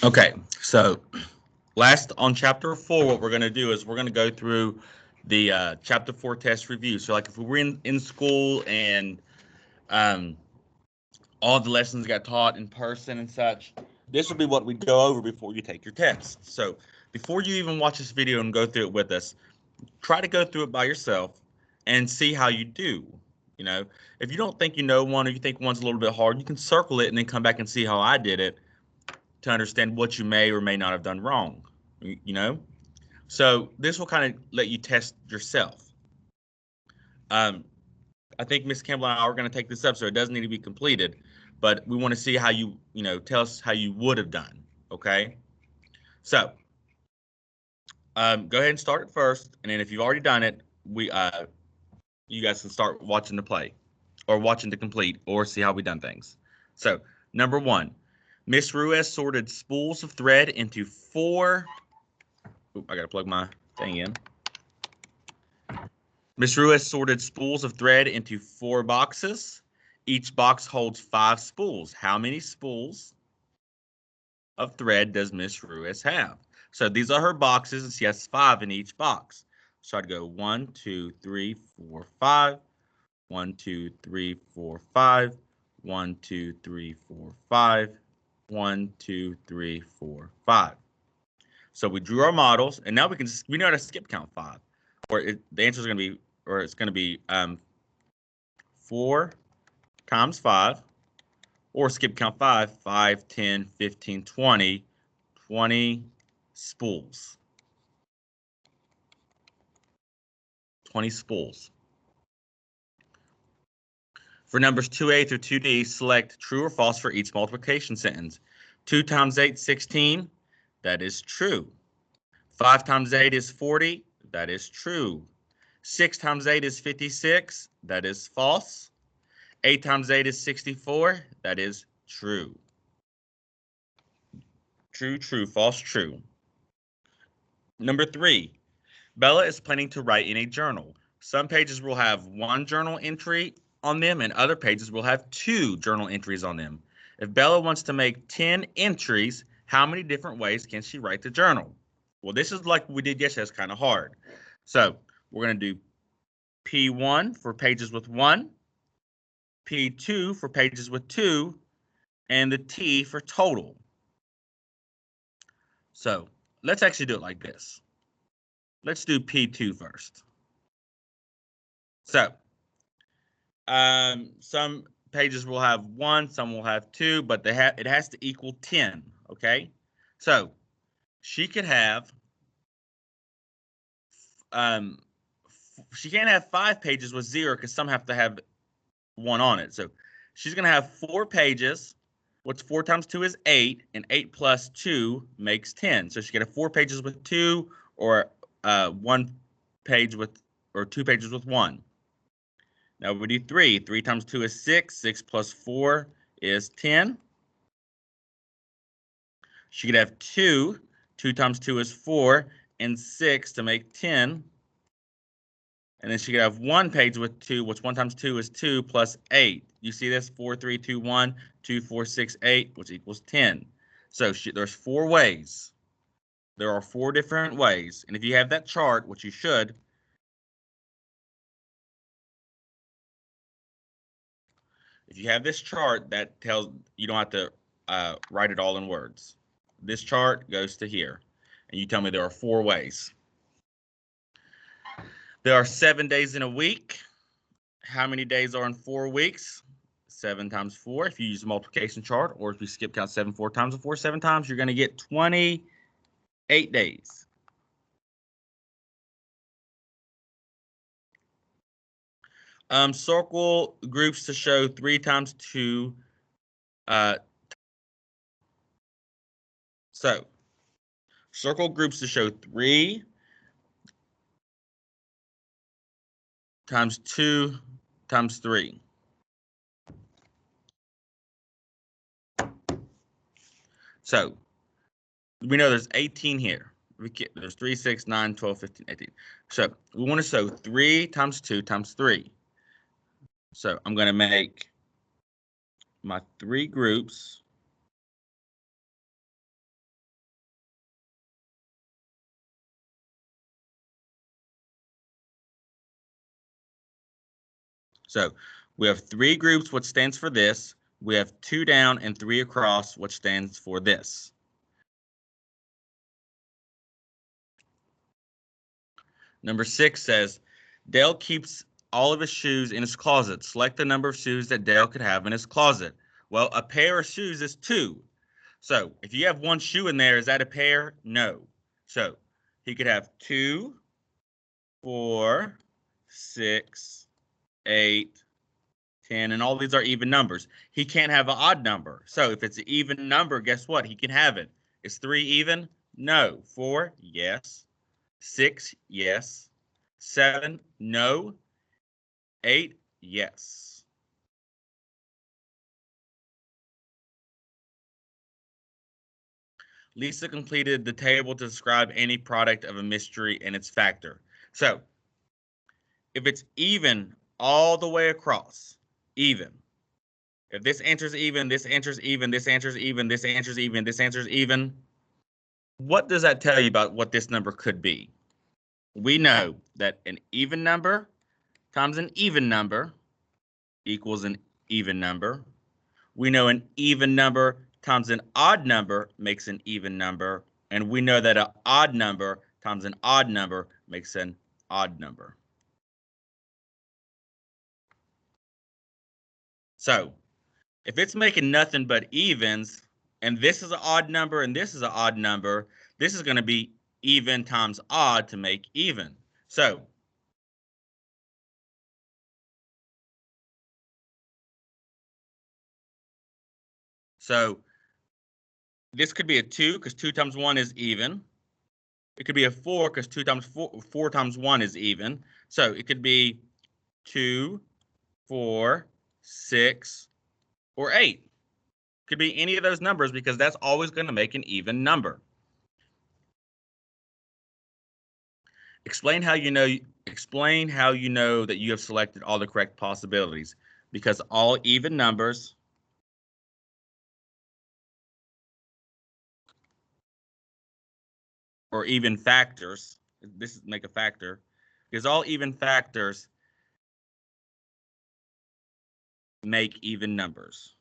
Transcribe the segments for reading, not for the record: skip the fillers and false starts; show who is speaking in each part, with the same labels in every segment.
Speaker 1: Okay, so last on chapter 4, what we're going to do is we're going to go through the chapter 4 test review. So, like if we were in school and um, all the lessons got taught in person and such, this will be what we go over before you take your test. So, before you even watch this video and go through it with us, try to go through it by yourself and see how you do. You know, if you don't think you know one or you think one's a little bit hard, you can circle it and then come back and see how I did it to understand what you may or may not have done wrong. You know, so this will kind of let you test yourself. Um, I think Miss Campbell and I are going to take this up, so it doesn't need to be completed, but we want to see how tell us how you would have done. Okay, so go ahead and start it first, and then if you've already done it, you guys can start watching the play, or watching to complete, or see how we done things. So number 1, Miss Ruiz sorted spools of thread into 4. Oop, I gotta plug my thing in. Miss Ruiz sorted spools of thread into 4 boxes. Each box holds 5 spools. How many spools of thread does Miss Ruiz have? So these are her boxes, and she has 5 in each box. So I'd go 1, 2, 3, 4, 5. 1, 2, 3, 4, 5. 1, 2, 3, 4, 5. 1, 2, 3, 4, 5. So we drew our models, and now we know how to skip count 5. The answer is going to be, or it's going to be 4 times 5, or skip count 5, 5, 10, 15, 20, 20 spools. 20 spools. For numbers 2a through 2d, select true or false for each multiplication sentence. 2 times 8, 16. That is true. 5 times 8 is 40. That is true. 6 times 8 is 56. That is false. 8 times 8 is 64. That is true. True, true, false, true. Number 3, Bella is planning to write in a journal. Some pages will have 1 journal entry on them, and other pages will have 2 journal entries on them. If Bella wants to make 10 entries, how many different ways can she write the journal? Well, this is like we did yesterday. It's kind of hard. So we're going to do P1 for pages with 1, P2 for pages with 2, and the T for total. So let's actually do it like this. Let's do P2 first. So some pages will have 1, some will have 2, but it has to equal 10, okay? So she could have, she can't have 5 pages with 0 because some have to have 1 on it. So she's going to have 4 pages. What's 4 times 2 is 8, and 8 plus 2 makes 10. So she could have 4 pages with 2, or 1 page with, or 2 pages with 1. Now we do 3. 3 times 2 is 6. 6 plus 4 is 10. She could have 2. 2 times 2 is 4, and 6 to make 10. And then she could have 1 page with 2, which 1 times 2 is 2 plus 8. You see this? 4, 3, 2, 1, 2, 4, 6, 8, which equals 10. So there's 4 ways. There are 4 different ways. And if you have that chart, which you should, if you have this chart, that tells you don't have to write it all in words. This chart goes to here. And you tell me there are 4 ways. There are 7 days in a week. How many days are in 4 weeks? 7 times 4. If you use a multiplication chart, or if you skip count 7 4 times and 4 7 times, you're going to get 28 days. Circle groups to show 3 times 2. So circle groups to show 3 times 2 times 3. So we know there's 18 here. There's 3, 6, 9, 12, 15, 18. So we want to show 3 times 2 times 3. So I'm going to make my 3 groups So we have 3 groups, which stands for this. We have 2 down and 3 across, which stands for this. Number 6 says, Dale keeps all of his shoes in his closet. Select the number of shoes that Dale could have in his closet. Well, a pair of shoes is 2. So if you have 1 shoe in there, is that a pair? No. So he could have 2, 4, 6, 8, 10, and all these are even numbers. He can't have an odd number. So if it's an even number, guess what? He can have it. Is 3 even? No. 4? Yes. 6? Yes. 7? No. 8? Yes. Lisa completed the table to describe any product of a mystery and its factor. So if it's even all the way across, even. If this answer's even, this answer's even, this answer's even, this answer's even, this answer's even, what does that tell you about what this number could be? We know that an even number times an even number equals an even number. We know an even number times an odd number makes an even number. And we know that an odd number times an odd number makes an odd number. So if it's making nothing but evens, and this is an odd number and this is an odd number, this is going to be even times odd to make even. So this could be a 2 because 2 times 1 is even. It could be a 4 because 2 times 4 times 1 is even. So it could be 2, 4, 6, or 8. Could be any of those numbers because that's always going to make an even number. Explain how you know that you have selected all the correct possibilities. Because all even numbers or even factors, this is make a factor, because all even factors make even numbers.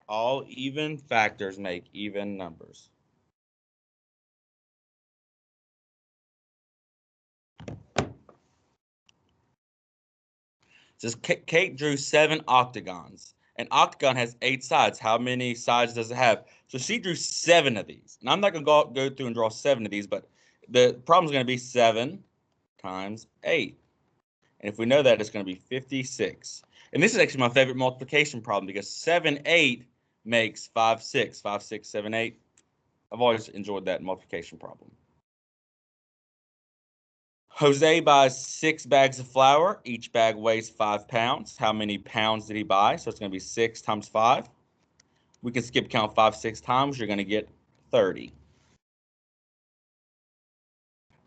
Speaker 1: All even factors make even numbers. It says Kate drew 7 octagons. An octagon has 8 sides. How many sides does it have? So she drew 7 of these. And I'm not going to go through and draw 7 of these, but the problem is going to be 7 times 8. And if we know that, it's going to be 56. And this is actually my favorite multiplication problem because 7, 8 makes 5, 6. 5, 6, 7, 8. I've always enjoyed that multiplication problem. Jose buys 6 bags of flour. Each bag weighs 5 pounds. How many pounds did he buy? So it's going to be 6 times 5. We can skip count 5, 6 times. You're going to get 30.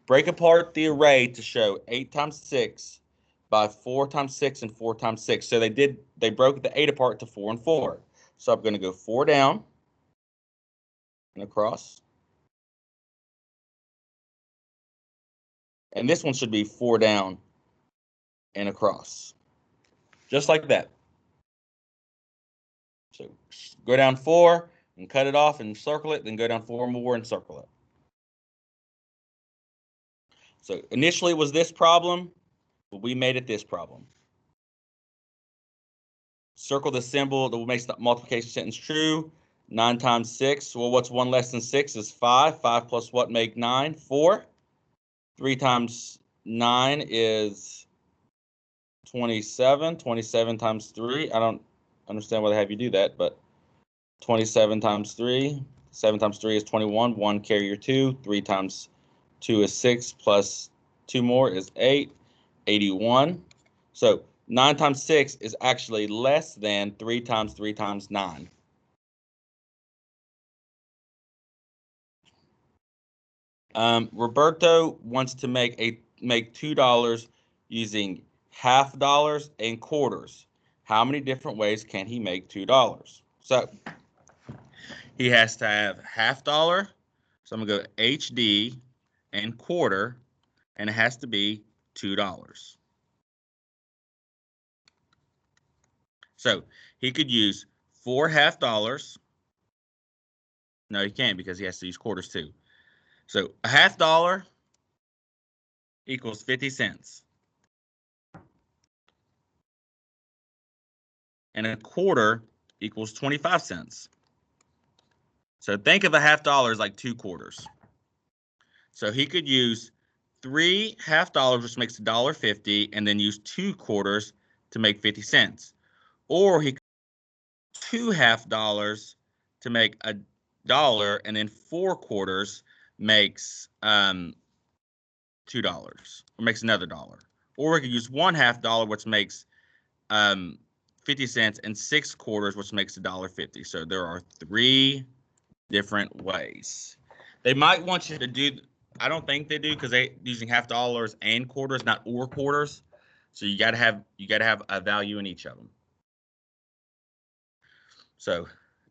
Speaker 1: Break apart the array to show 8 times 6 by 4 times 6 and 4 times 6. So they broke the 8 apart to 4 and 4. So I'm going to go 4 down and across. And this one should be 4 down and across. Just like that. So go down 4 and cut it off and circle it, then go down 4 more and circle it. So initially it was this problem, but we made it this problem. Circle the symbol that makes the multiplication sentence true. 9 times 6. Well, what's 1 less than 6 is 5. 5 plus what make 9? 4. 3 times 9 is 27. 27 times 3. I don't understand why they have you do that, but 27 times 3. 7 times 3 is 21. 1 carry your 2. 3 times 2 is 6 plus 2 more is 8. 81. So 9 times 6 is actually less than 3 times 3 times 9. Roberto wants to make $2 using half dollars and quarters. How many different ways can he make $2? So He has to have $50. So I'm going to go HD and quarter, and it has to be $2. So he could use 4 half-dollars. No, he can't because he has to use quarters too. So a $50 equals 50 cents. And a quarter equals 25 cents. So think of a $50 as like 2 quarters. So he could use 3 half-dollars, which makes $1.50, and then use 2 quarters to make 50 cents. Or he could use 2 half-dollars to make $1, and then 4 quarters makes $2, or makes another $1. Or we could use 1 half-dollar, which makes 50 cents, and 6 quarters, which makes $1.50. So there are 3 different ways. They might want you to do, I don't think they do because they're using $half-dollars and quarters, not or quarters. So you gotta have a value in each of them. So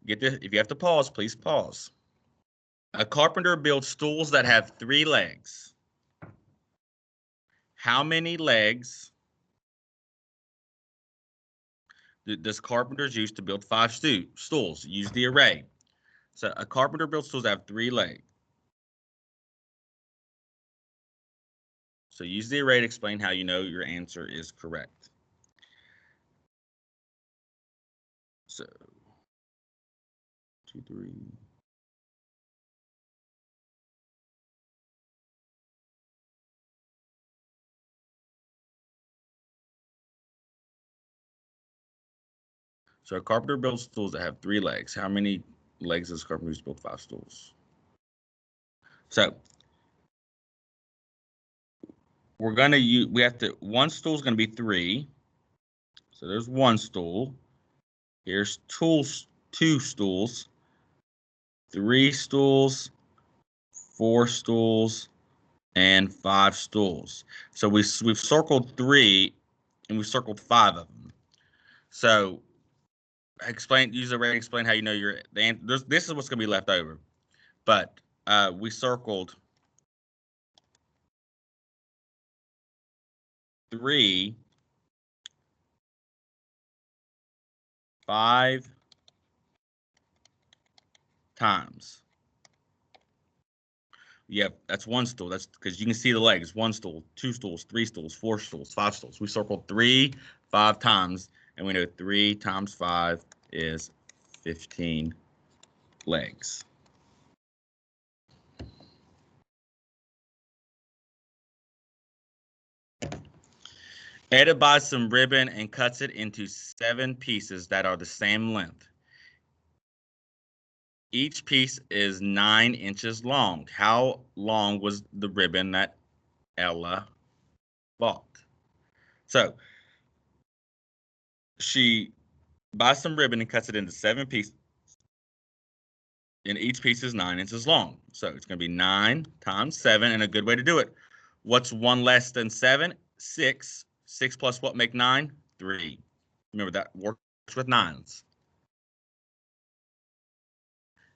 Speaker 1: get this, if you have to pause, please pause. A carpenter builds stools that have 3 legs. How many legs does carpenters use to build 5 stools? Use the array. So a carpenter builds stools that have 3 legs. So use the array to explain how you know your answer is correct. So 2, 3. So a carpenter builds stools that have 3 legs. How many legs does a carpenter use to build 5 stools? So we're gonna use, one stool is gonna be 3. So there's 1 stool. Here's 2 stools, 3 stools, 4 stools, and 5 stools. So we've circled 3, and we've circled 5 of them. So use the array to explain how you know this is what's gonna be left over. But we circled 3, 5 times. Yep, that's 1 stool. That's because you can see the legs. 1 stool, 2 stools, 3 stools, 4 stools, 5 stools. We circled 3, 5 times, and we know 3 times 5 is 15 legs. Eda buys some ribbon and cuts it into 7 pieces that are the same length. Each piece is 9 inches long. How long was the ribbon that Ella bought? So she buys some ribbon and cuts it into 7 pieces, and each piece is 9 inches long. So it's going to be 9 times 7, and a good way to do it. What's 1 less than 7? 6. 6 plus what make 9? 3. Remember, that works with 9s.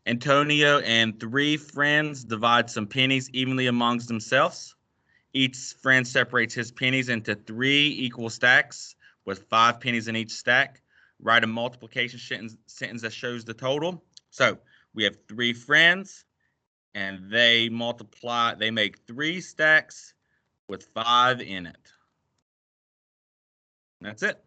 Speaker 1: Antonio and 3 friends divide some pennies evenly amongst themselves. Each friend separates his pennies into 3 equal stacks with 5 pennies in each stack. Write a multiplication sentence that shows the total. So we have 3 friends, and they make 3 stacks with 5 in it. That's it.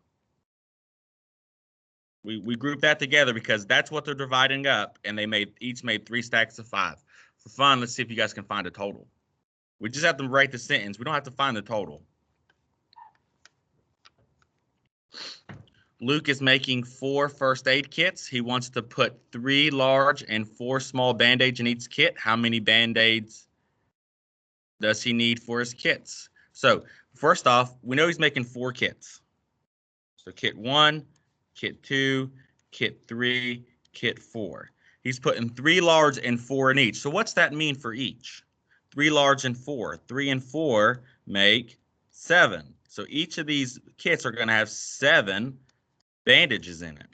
Speaker 1: We grouped that together because that's what they're dividing up, and they each made 3 stacks of 5. For fun, let's see if you guys can find a total. We just have to write the sentence. We don't have to find the total. Luke is making 4 first aid kits. He wants to put 3 large and 4 small Band-Aids in each kit. How many Band-Aids does he need for his kits? So first off, we know he's making 4 kits. So kit 1, kit 2, kit 3, kit 4. He's putting 3 large and 4 in each. So what's that mean for each? 3 large and 4. 3 and 4 make 7. So each of these kits are going to have 7 bandages in it.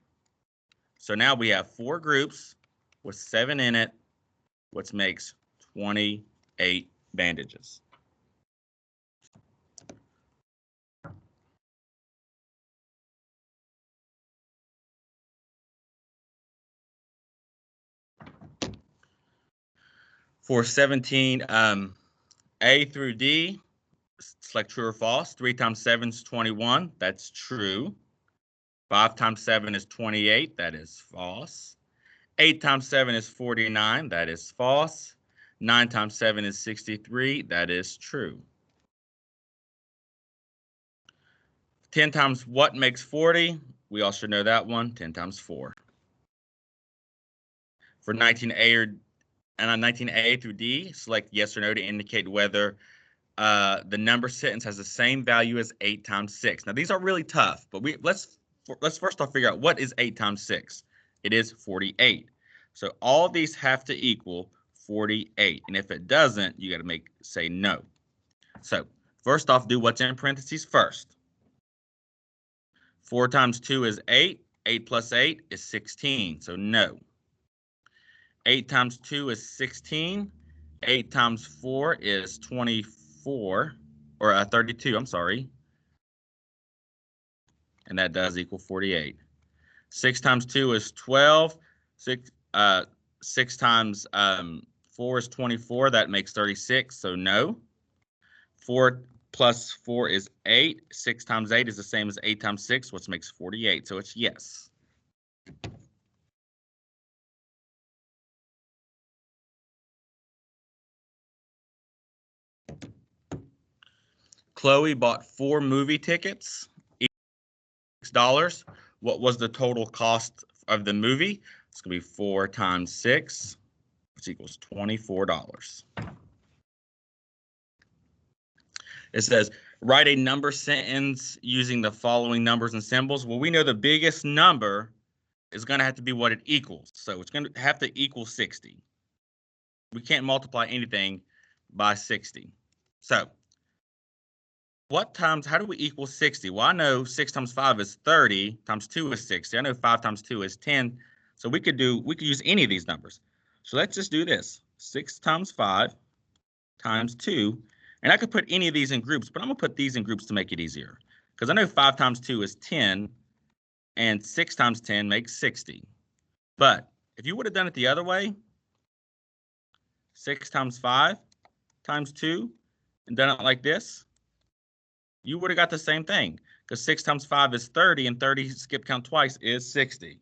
Speaker 1: So now we have 4 groups with 7 in it, which makes 28 bandages. For 17, A through D, select true or false. 3 times 7 is 21. That's true. 5 times 7 is 28. That is false. 8 times 7 is 49. That is false. 9 times 7 is 63. That is true. 10 times what makes 40? We all should know that one. 10 times 4. For 19A and on 19A through D, select yes or no to indicate whether the number sentence has the same value as 8 times 6. Now, these are really tough, but let's first off figure out what is 8 times 6. It is 48. So all these have to equal 48. And if it doesn't, you got to say no. So first off, do what's in parentheses first. 4 times 2 is 8. 8 plus 8 is 16. So no. 8 times 2 is 16. 8 times 4 is 24, or 32, I'm sorry. And that does equal 48. 6 times 2 is 12. 6 times 4 is 24. That makes 36, so no. 4 plus 4 is 8. 6 times 8 is the same as 8 times 6, which makes 48, so it's yes. Chloe bought 4 movie tickets, each $6. What was the total cost of the movie? It's going to be 4 times 6, which equals $24. It says, write a number sentence using the following numbers and symbols. Well, we know the biggest number is going to have to be what it equals. So it's going to have to equal 60. We can't multiply anything by 60. So how do we equal 60? Well, I know 6 times 5 is 30, times 2 is 60. I know 5 times 2 is 10. So we could use any of these numbers. So let's just do this. 6 times 5 times 2. And I could put any of these in groups, but I'm going to put these in groups to make it easier. Because I know 5 times 2 is 10, and 6 times 10 makes 60. But if you would have done it the other way, 6 times 5 times 2, and done it like this, you would have got the same thing. Because 6 times 5 is 30, and 30 skip count twice is 60.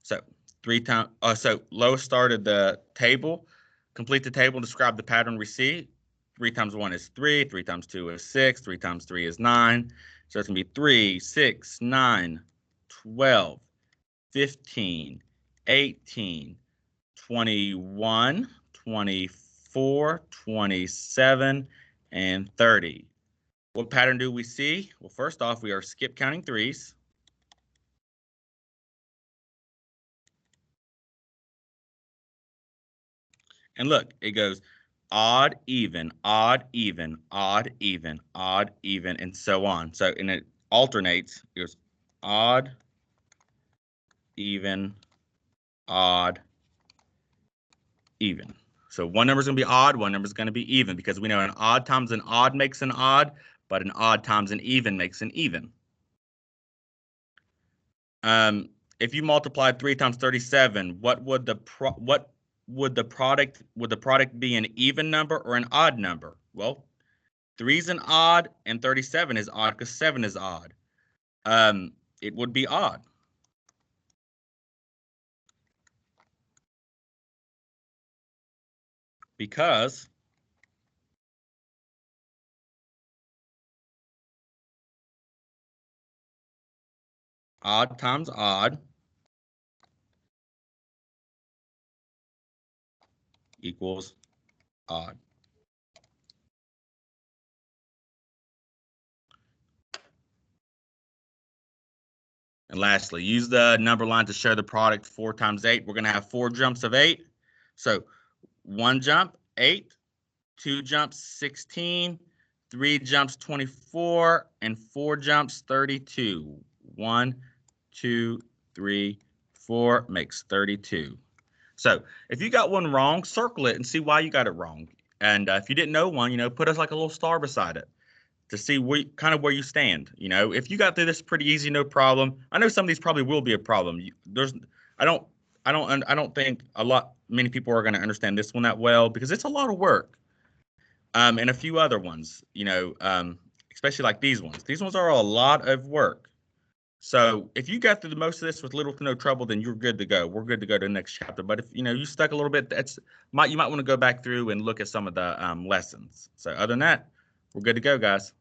Speaker 1: So so Lois started the table. Complete the table, describe the pattern we see. 3 times 1 is 3, 3 times 2 is 6, 3 times 3 is 9. So it's going to be 3, 6, 9, 12, 15, 18, 21, 24, 27, and 30. What pattern do we see? Well, first off, we are skip counting 3s. And look, it goes odd, even, odd, even, odd, even, odd, even, and so on. So, and it alternates. It goes odd, even, odd, even. So one number is going to be odd, one number is going to be even, because we know an odd times an odd makes an odd, but an odd times an even makes an even. If you multiplied 3 times 37, would the product be an even number or an odd number? Well, 3 is an odd and 37 is odd because 7 is odd. It would be odd. Because odd times odd equals odd. And lastly, use the number line to show the product 4 times 8. We're going to have 4 jumps of 8. So 1 jump, 8, 2 jumps, 16, 3 jumps, 24, and 4 jumps, 32. 1, 2, 3, 4 makes 32. So if you got one wrong, circle it and see why you got it wrong. And if you didn't know one, put us like a little star beside it to see kind of where you stand. If you got through this pretty easy, no problem. I know some of these probably will be a problem. I don't think many people are going to understand this one that well because it's a lot of work. And a few other ones, especially like these ones. These ones are a lot of work. So if you got through the most of this with little to no trouble, then you're good to go. We're good to go to the next chapter. But if you stuck a little bit, you might want to go back through and look at some of the lessons. So other than that, we're good to go, guys.